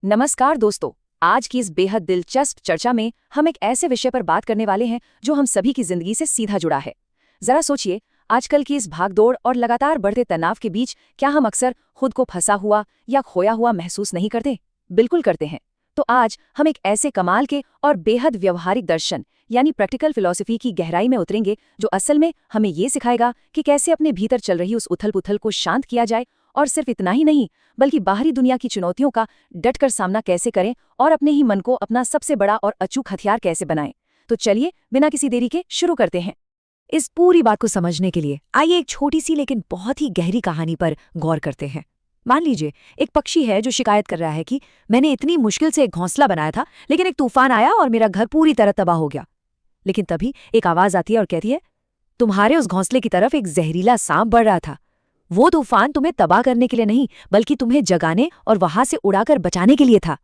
नमस्कार दोस्तों। आज की इस बेहद दिलचस्प चर्चा में हम एक ऐसे विषय पर बात करने वाले हैं जो हम सभी की जिंदगी से सीधा जुड़ा है। जरा सोचिए, आजकल की इस भागदौड़ और लगातार बढ़ते तनाव के बीच क्या हम अक्सर खुद को फंसा हुआ या खोया हुआ महसूस नहीं करते? बिल्कुल करते हैं। तो आज हम एक ऐसे कमाल के और बेहद व्यवहारिक दर्शन यानी प्रैक्टिकल फिलॉसफी की गहराई में उतरेंगे जो असल में हमें ये सिखाएगा कि कैसे अपने भीतर चल रही उस उथल-पुथल को शांत किया जाए, और सिर्फ इतना ही नहीं बल्कि बाहरी दुनिया की चुनौतियों का डटकर सामना कैसे करें और अपने ही मन को अपना सबसे बड़ा और अचूक हथियार कैसे बनाएं। तो चलिए बिना किसी देरी के शुरू करते हैं। इस पूरी बात को समझने के लिए आइए एक छोटी सी लेकिन बहुत ही गहरी कहानी पर गौर करते हैं। मान लीजिए एक पक्षी है जो शिकायत कर रहा है कि मैंने इतनी मुश्किल से एक घोंसला बनाया था, लेकिन एक तूफान आया और मेरा घर पूरी तरह तबाह हो गया। लेकिन तभी एक आवाज आती है और कहती है, तुम्हारे उस घोंसले की तरफ एक जहरीला सांप बढ़ रहा था। वो तूफान तुम्हें तबाह करने के लिए नहीं, बल्कि तुम्हें जगाने और वहां से उड़ाकर बचाने के लिए था।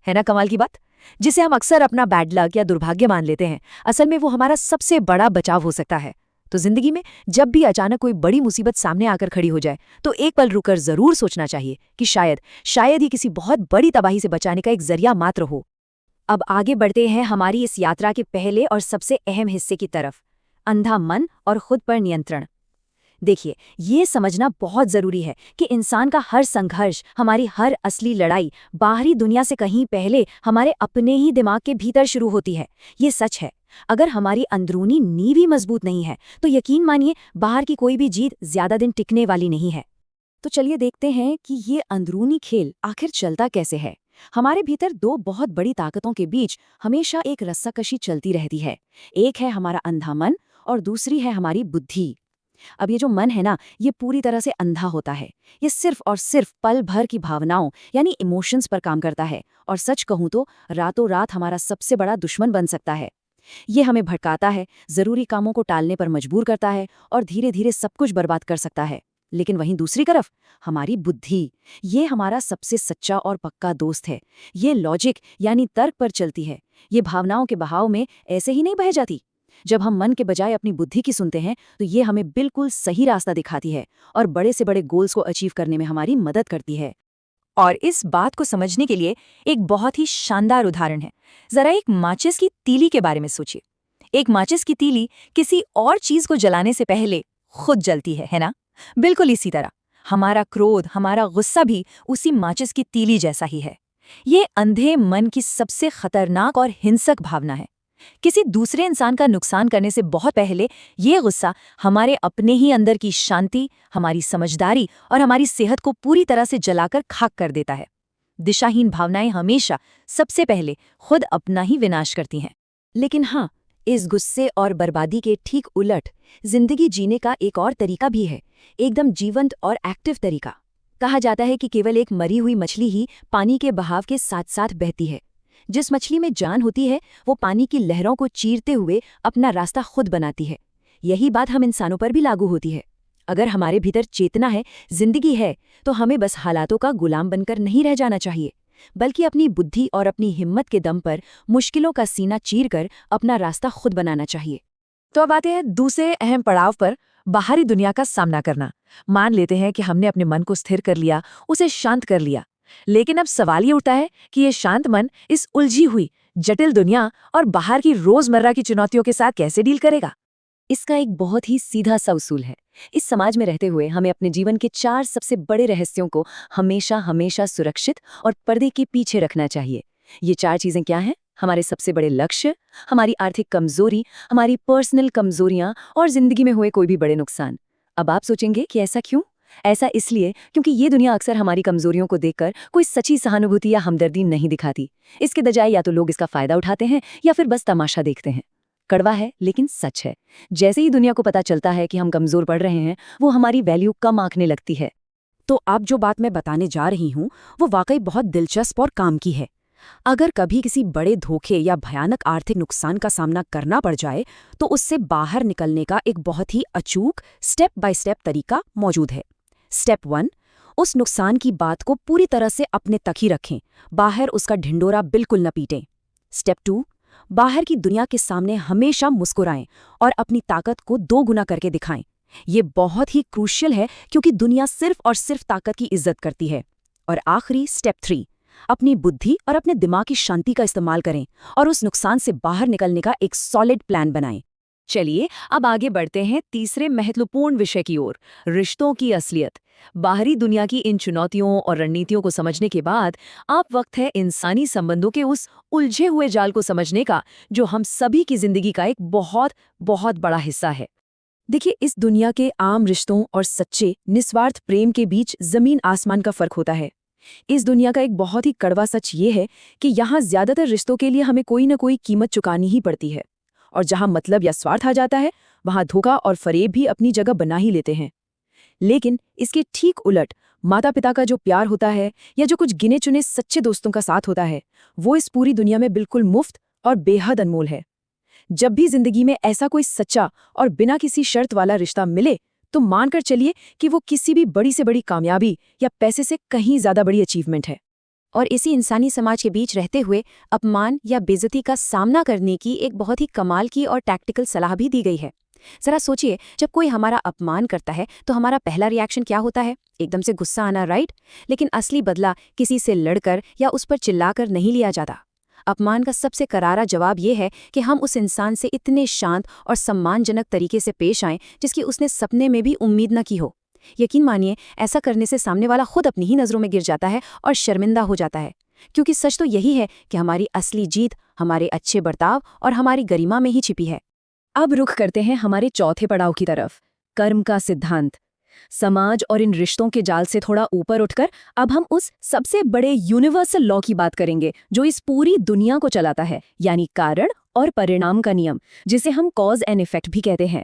है ना कमाल की बात? जिसे हम अक्सर अपना बैड लक या दुर्भाग्य मान लेते हैं, असल में वो हमारा सबसे बड़ा बचाव हो सकता है। तो जिंदगी में जब भी अचानक कोई बड़ी मुसीबत सामने आकर खड़ी हो जाए, तो एक पल रुककर जरूर सोचना चाहिए कि शायद ही किसी बहुत बड़ी तबाही से बचाने का एक जरिया मात्र हो। अब आगे बढ़ते हैं हमारी इस यात्रा के पहले और सबसे अहम हिस्से की तरफ, अंधा मन और खुद पर नियंत्रण। देखिए, ये समझना बहुत जरूरी है कि इंसान का हर संघर्ष, हमारी हर असली लड़ाई बाहरी दुनिया से कहीं पहले हमारे अपने ही दिमाग के भीतर शुरू होती है। ये सच है। अगर हमारी अंदरूनी नींव ही मजबूत नहीं है, तो यकीन मानिए बाहर की कोई भी जीत ज्यादा दिन टिकने वाली नहीं है। तो चलिए देखते हैं कि ये अंदरूनी खेल आखिर चलता कैसे है। हमारे भीतर दो बहुत बड़ी ताकतों के बीच हमेशा एक रस्साकशी चलती रहती है। एक है हमारा अंधा मन और दूसरी है हमारी बुद्धि। अब ये जो मन है ना, ये पूरी तरह से अंधा होता है। ये सिर्फ और सिर्फ पल भर की भावनाओं यानी इमोशंस पर काम करता है, और सच कहूं तो रातों रात हमारा सबसे बड़ा दुश्मन बन सकता है। ये हमें भटकाता है, जरूरी कामों को टालने पर मजबूर करता है और धीरे धीरे सब कुछ बर्बाद कर सकता है। लेकिन वहीं दूसरी तरफ हमारी बुद्धि, ये हमारा सबसे सच्चा और पक्का दोस्त है। ये लॉजिक यानी तर्क पर चलती है। ये भावनाओं के बहाव में ऐसे ही नहीं बह जाती। जब हम मन के बजाय अपनी बुद्धि की सुनते हैं, तो ये हमें बिल्कुल सही रास्ता दिखाती है और बड़े से बड़े गोल्स को अचीव करने में हमारी मदद करती है। और इस बात को समझने के लिए एक बहुत ही शानदार उदाहरण है। जरा एक माचिस की तीली के बारे में सोचिए। एक माचिस की तीली किसी और चीज को जलाने से पहले खुद जलती है ना? बिल्कुल इसी तरह हमारा क्रोध, हमारा गुस्सा भी उसी माचिस की तीली जैसा ही है। ये अंधे मन की सबसे खतरनाक और हिंसक भावना है। किसी दूसरे इंसान का नुकसान करने से बहुत पहले ये गुस्सा हमारे अपने ही अंदर की शांति, हमारी समझदारी और हमारी सेहत को पूरी तरह से जलाकर खाक कर देता है। दिशाहीन भावनाएं हमेशा सबसे पहले खुद अपना ही विनाश करती हैं। लेकिन हाँ, इस गुस्से और बर्बादी के ठीक उलट जिंदगी जीने का एक और तरीका भी है, एकदम जीवंत और एक्टिव तरीका। कहा जाता है कि केवल एक मरी हुई मछली ही पानी के बहाव के साथ साथ बहती है। जिस मछली में जान होती है, वो पानी की लहरों को चीरते हुए अपना रास्ता खुद बनाती है। यही बात हम इंसानों पर भी लागू होती है। अगर हमारे भीतर चेतना है, जिंदगी है, तो हमें बस हालातों का गुलाम बनकर नहीं रह जाना चाहिए, बल्कि अपनी बुद्धि और अपनी हिम्मत के दम पर मुश्किलों का सीना चीरकर अपना रास्ता खुद बनाना चाहिए। तो अब आते हैं दूसरे अहम पड़ाव पर, बाहरी दुनिया का सामना करना। मान लेते हैं कि हमने अपने मन को स्थिर कर लिया, उसे शांत कर लिया। लेकिन अब सवाल ये उठता है कि ये शांत मन इस उलझी हुई जटिल दुनिया और बाहर की रोजमर्रा की चुनौतियों के साथ कैसे डील करेगा? इसका एक बहुत ही सीधा सा उसूल है। इस समाज में रहते हुए हमें अपने जीवन के 4 सबसे बड़े रहस्यों को हमेशा हमेशा सुरक्षित और पर्दे के पीछे रखना चाहिए। ये 4 चीजें क्या हैं? हमारे सबसे बड़े लक्ष्य, हमारी आर्थिक कमजोरी, हमारी पर्सनल कमजोरियां और जिंदगी में हुए कोई भी बड़े नुकसान। अब आप सोचेंगे कि ऐसा क्यों? ऐसा इसलिए क्योंकि ये दुनिया अक्सर हमारी कमजोरियों को देखकर कोई सच्ची सहानुभूति या हमदर्दी नहीं दिखाती। इसके बजाय या तो लोग इसका फायदा उठाते हैं या फिर बस तमाशा देखते हैं। कड़वा है लेकिन सच है। जैसे ही दुनिया को पता चलता है कि हम कमजोर पड़ रहे हैं, वो हमारी वैल्यू कम आंकने लगती है। तो अब जो बात मैं बताने जा रही हूँ, वो वाकई बहुत दिलचस्प और काम की है। अगर कभी किसी बड़े धोखे या भयानक आर्थिक नुकसान का सामना करना पड़ जाए, तो उससे बाहर निकलने का एक बहुत ही अचूक स्टेप बाय स्टेप तरीका मौजूद है। स्टेप 1, उस नुकसान की बात को पूरी तरह से अपने तक ही रखें, बाहर उसका ढिंडोरा बिल्कुल न पीटें। स्टेप 2, बाहर की दुनिया के सामने हमेशा मुस्कुराएं और अपनी ताकत को 2 गुना करके दिखाएं। ये बहुत ही क्रूशियल है, क्योंकि दुनिया सिर्फ और सिर्फ ताकत की इज्जत करती है। और आखिरी स्टेप 3, अपनी बुद्धि और अपने दिमाग की शांति का इस्तेमाल करें और उस नुकसान से बाहर निकलने का एक सॉलिड प्लान बनाएं। चलिए अब आगे बढ़ते हैं तीसरे महत्वपूर्ण विषय की ओर, रिश्तों की असलियत। बाहरी दुनिया की इन चुनौतियों और रणनीतियों को समझने के बाद अब वक्त है इंसानी संबंधों के उस उलझे हुए जाल को समझने का, जो हम सभी की जिंदगी का एक बहुत बहुत बड़ा हिस्सा है। देखिए, इस दुनिया के आम रिश्तों और सच्चे निस्वार्थ प्रेम के बीच जमीन आसमान का फर्क होता है। इस दुनिया का एक बहुत ही कड़वा सच ये है कि यहाँ ज्यादातर रिश्तों के लिए हमें कोई न कोई कीमत चुकानी ही पड़ती है, और जहाँ मतलब या स्वार्थ आ जाता है वहाँ धोखा और फरेब भी अपनी जगह बना ही लेते हैं। लेकिन इसके ठीक उलट, माता पिता का जो प्यार होता है या जो कुछ गिने चुने सच्चे दोस्तों का साथ होता है, वो इस पूरी दुनिया में बिल्कुल मुफ्त और बेहद अनमोल है। जब भी जिंदगी में ऐसा कोई सच्चा और बिना किसी शर्त वाला रिश्ता मिले, तो मानकर चलिए कि वो किसी भी बड़ी से बड़ी कामयाबी या पैसे से कहीं ज्यादा बड़ी अचीवमेंट है। और इसी इंसानी समाज के बीच रहते हुए अपमान या बेइज्जती का सामना करने की एक बहुत ही कमाल की और टैक्टिकल सलाह भी दी गई है। जरा सोचिए, जब कोई हमारा अपमान करता है तो हमारा पहला रिएक्शन क्या होता है? एकदम से गुस्सा आना, राइट? लेकिन असली बदला किसी से लड़कर या उस पर चिल्लाकर नहीं लिया जाता। अपमान का सबसे करारा जवाब ये है कि हम उस इंसान से इतने शांत और सम्मानजनक तरीके से पेश आएं जिसकी उसने सपने में भी उम्मीद न की हो। यकीन मानिए, ऐसा करने से सामने वाला खुद अपनी ही नज़रों में गिर जाता है और शर्मिंदा हो जाता है, क्योंकि सच तो यही है कि हमारी असली जीत हमारे अच्छे बर्ताव और हमारी गरिमा में ही छिपी है। अब रुख करते हैं हमारे चौथे पड़ाव की तरफ, कर्म का सिद्धांत। समाज और इन रिश्तों के जाल से थोड़ा ऊपर उठकर अब हम उस सबसे बड़े यूनिवर्सल लॉ की बात करेंगे जो इस पूरी दुनिया को चलाता है, यानी कारण और परिणाम का नियम, जिसे हम कॉज एंड इफेक्ट भी कहते हैं।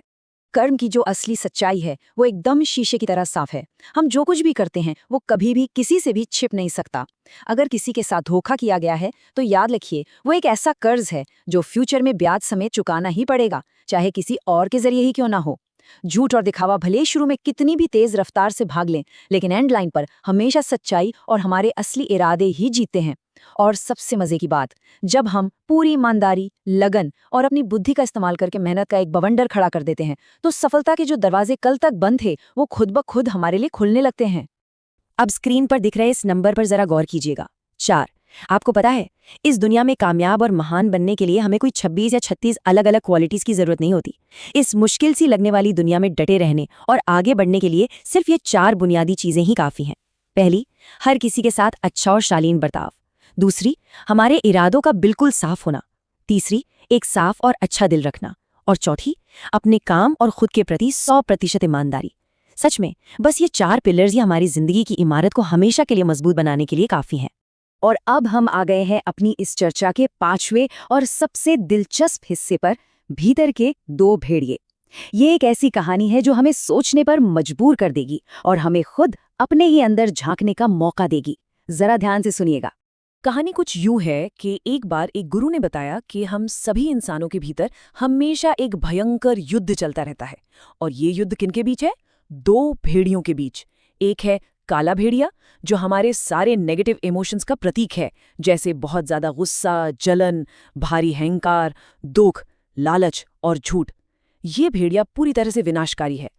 कर्म की जो असली सच्चाई है वो एकदम शीशे की तरह साफ है। हम जो कुछ भी करते हैं वो कभी भी किसी से भी छिप नहीं सकता। अगर किसी के साथ धोखा किया गया है तो याद रखिए, वो एक ऐसा कर्ज है जो फ्यूचर में ब्याज समेत चुकाना ही पड़ेगा, चाहे किसी और के जरिए ही क्यों ना हो। झूठ और दिखावा भले शुरू में कितनी भी तेज रफ्तार से भाग लें, लेकिन एंड लाइन पर हमेशा सच्चाई और हमारे असली इरादे ही जीतते हैं। और सबसे मजे की बात, जब हम पूरी ईमानदारी, लगन और अपनी बुद्धि का इस्तेमाल करके मेहनत का एक बवंडर खड़ा कर देते हैं, तो सफलता के जो दरवाजे कल तक बंद थे वो खुद ब खुद हमारे लिए खुलने लगते हैं। अब स्क्रीन पर दिख रहे इस नंबर पर जरा गौर कीजिएगा, 4। आपको पता है, इस दुनिया में कामयाब और महान बनने के लिए हमें कोई 26 या 36 अलग अलग क्वालिटीज की जरूरत नहीं होती। इस मुश्किल सी लगने वाली दुनिया में डटे रहने और आगे बढ़ने के लिए सिर्फ ये 4 बुनियादी चीजें ही काफी हैं। पहली, हर किसी के साथ अच्छा और शालीन बर्ताव। दूसरी, हमारे इरादों का बिल्कुल साफ होना। तीसरी, एक साफ और अच्छा दिल रखना। और चौथी, अपने काम और खुद के प्रति 100% ईमानदारी। सच में बस ये 4 पिलर्स ही हमारी जिंदगी की इमारत को हमेशा के लिए मजबूत बनाने के लिए काफी हैं। और अब हम आ गए हैं अपनी इस चर्चा के 5वें और सबसे दिलचस्प हिस्से पर, भीतर के 2 भेड़िए। ये एक ऐसी कहानी है जो हमें सोचने पर मजबूर कर देगी और हमें खुद अपने ही अंदर झांकने का मौका देगी। जरा ध्यान से सुनिएगा। कहानी कुछ यूं है कि एक बार एक गुरु ने बताया कि हम सभी इंसानों के भीतर हमेशा एक भयंकर युद्ध चलता रहता है। और ये युद्ध किनके बीच है? 2 भेड़ियों के बीच। एक है काला भेड़िया, जो हमारे सारे नेगेटिव इमोशंस का प्रतीक है, जैसे बहुत ज्यादा गुस्सा, जलन, भारी अहंकार, दुख, लालच और झूठ। ये भेड़िया पूरी तरह से विनाशकारी है।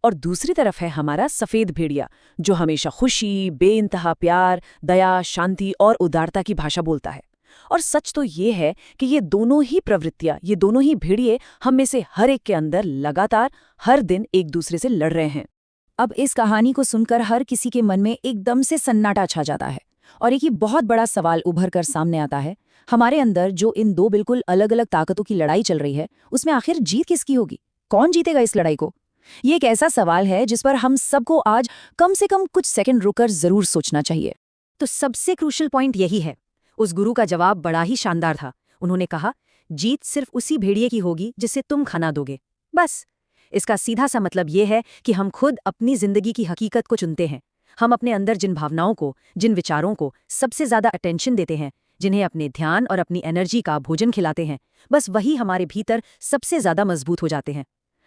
और दूसरी तरफ है हमारा सफेद भेड़िया, जो हमेशा खुशी, बेइंतहा प्यार, दया, शांति और उदारता की भाषा बोलता है। और सच तो ये है कि ये दोनों ही प्रवृत्तियां, ये दोनों ही भेड़िए हम में से हर एक के अंदर लगातार हर दिन एक दूसरे से लड़ रहे हैं। अब इस कहानी को सुनकर हर किसी के मन में एकदम से सन्नाटा छा जाता है और एक ही बहुत बड़ा सवाल उभर कर सामने आता है, हमारे अंदर जो इन 2 बिल्कुल अलग अलग ताकतों की लड़ाई चल रही है, उसमें आखिर जीत किसकी होगी? कौन जीतेगा इस लड़ाई को? ये एक ऐसा सवाल है जिस पर हम सबको आज कम से कम कुछ सेकंड रुककर जरूर सोचना चाहिए। तो सबसे क्रूशियल पॉइंट यही है। उस गुरु का जवाब बड़ा ही शानदार था। उन्होंने कहा, जीत सिर्फ उसी भेड़िए की होगी जिसे तुम खाना दोगे। बस। इसका सीधा सा मतलब ये है कि हम खुद अपनी जिंदगी की हकीकत को चुनते हैं। हम अपने अंदर जिन भावनाओं को, जिन विचारों को सबसे ज्यादा अटेंशन देते हैं, जिन्हें अपने ध्यान और अपनी एनर्जी का भोजन खिलाते हैं, बस वही हमारे भीतर सबसे ज्यादा मजबूत हो जाते हैं।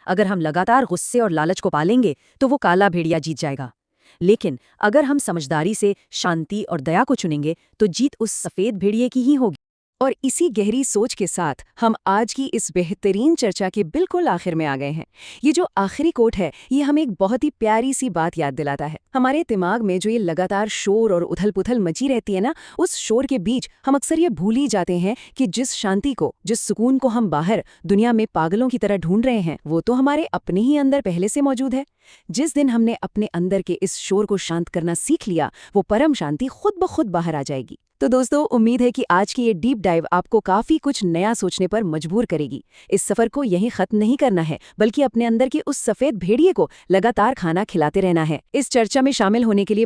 अगर हम लगातार गुस्से और लालच को पालेंगे तो वो काला भेड़िया जीत जाएगा। लेकिन अगर हम समझदारी से शांति और दया को चुनेंगे तो जीत उस सफेद भेड़िए की ही होगी। और इसी गहरी सोच के साथ हम आज की इस बेहतरीन चर्चा के बिल्कुल आखिर में आ गए हैं। ये जो आखिरी कोट है, ये हमें एक बहुत ही प्यारी सी बात याद दिलाता है। हमारे दिमाग में जो ये लगातार शोर और उथल-पुथल मची रहती है ना, उस शोर के बीच हम अक्सर ये भूल ही जाते हैं कि जिस शांति को, जिस सुकून को हम बाहर दुनिया में पागलों की तरह ढूंढ रहे हैं, वो तो हमारे अपने ही अंदर पहले से मौजूद है। जिस दिन हमने अपने अंदर के इस शोर को शांत करना सीख लिया, वो परम शांति खुद ब खुद बाहर आ जाएगी। तो दोस्तों, उम्मीद है कि आज की ये डीप डाइव आपको काफी कुछ नया सोचने पर मजबूर करेगी। इस सफर को यहीं खत्म नहीं करना है, बल्कि अपने अंदर के उस सफेद भेड़िए को लगातार खाना खिलाते रहना है। इस चर्चा में शामिल होने के लिए